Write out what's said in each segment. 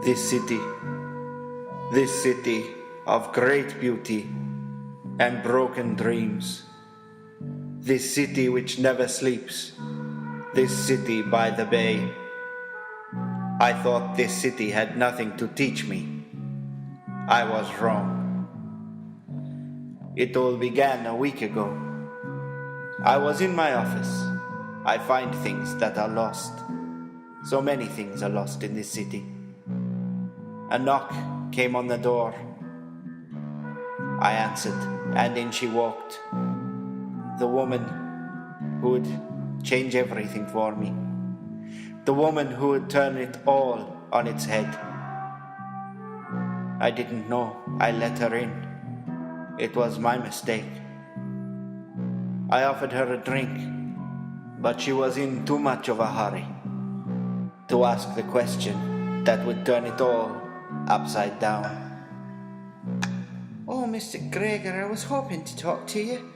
This city of great beauty and broken dreams, this city which never sleeps, this city by the bay. I thought this city had nothing to teach me. I was wrong. It all began a week ago. I was in my office. I find things that are lost. So many things are lost in this city. A knock came on the door. I answered, and in she walked. The woman who would change everything for me. The woman who would turn it all on its head. I didn't know. I let her in. It was my mistake. I offered her a drink, but she was in too much of a hurry to ask the question that would turn it all upside down. Oh, Mr. Gregor, I was hoping to talk to you.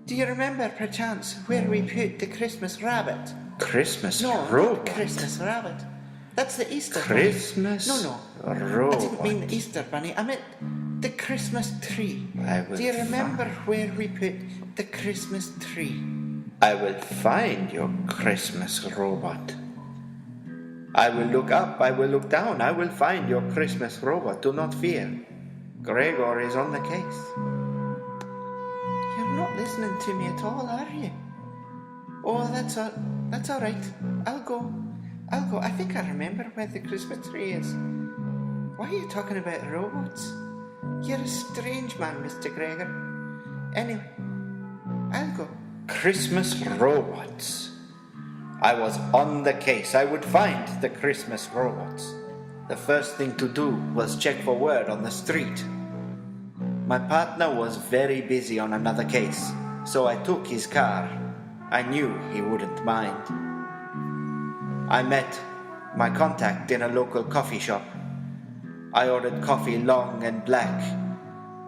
Do you remember, perchance, where we put the Christmas rabbit? Christmas No, robot? not Christmas rabbit. That's the Easter Christmas bunny. No, robot. I didn't mean the Easter bunny. I meant the Christmas tree. Do you remember where we put the Christmas tree? I will find your Christmas robot. I will look up, I will look down, I will find your Christmas robot. Do not fear. Gregor is on the case. You're not listening to me at all, are you? Oh, that's all right. I'll go. I think I remember where the Christmas tree is. Why are you talking about robots? You're a strange man, Mr. Gregor. Anyway, I'll go. Christmas robots. I was on the case. I would find the Christmas robots. The first thing to do was check for word on the street. My partner was very busy on another case, so I took his car. I knew he wouldn't mind. I met my contact in a local coffee shop. I ordered coffee long and black.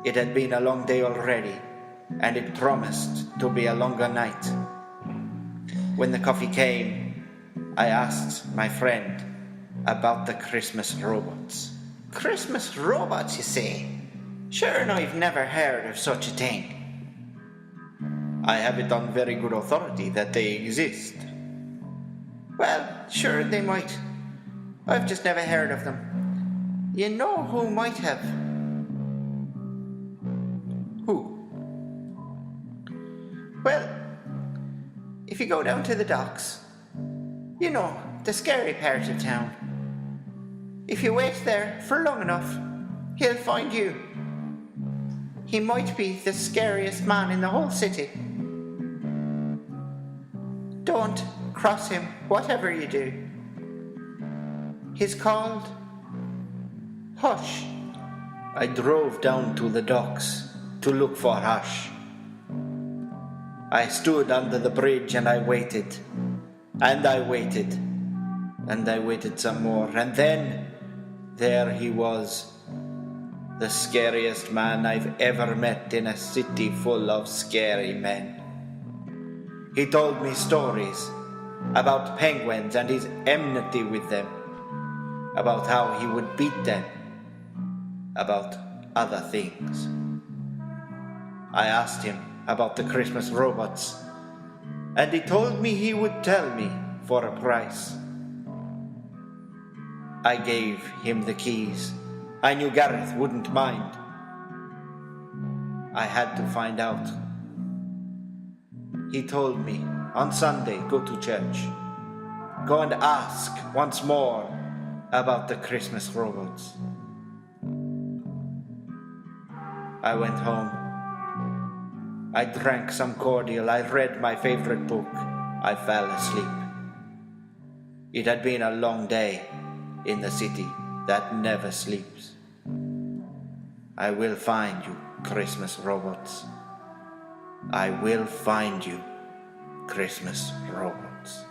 It had been a long day already, and it promised to be a longer night. When the coffee came, I asked my friend about the Christmas robots. Christmas robots, you say? Sure, no, I've never heard of such a thing. I have it on very good authority that they exist. Well, sure they might. I've just never heard of them. You know who might have? Who? Well, if you go down to the docks, you know, the scary part of town. If you wait there for long enough, he'll find you. He might be the scariest man in the whole city. Don't cross him, whatever you do. He's called Hush. I drove down to the docks to look for Hush. I stood under the bridge and I waited. And I waited. And I waited some more. And then there he was. The scariest man I've ever met in a city full of scary men. He told me stories about penguins and his enmity with them, about how he would beat them, about other things. I asked him about the Christmas robots, and he told me he would tell me for a price. I gave him the keys. I knew Gareth wouldn't mind. I had to find out. He told me, on Sunday, go to church. Go and ask once more about the Christmas robots. I went home. I drank some cordial. I read my favorite book. I fell asleep. It had been a long day in the city that never sleeps. I will find you, Christmas robots. I will find you, Christmas robots.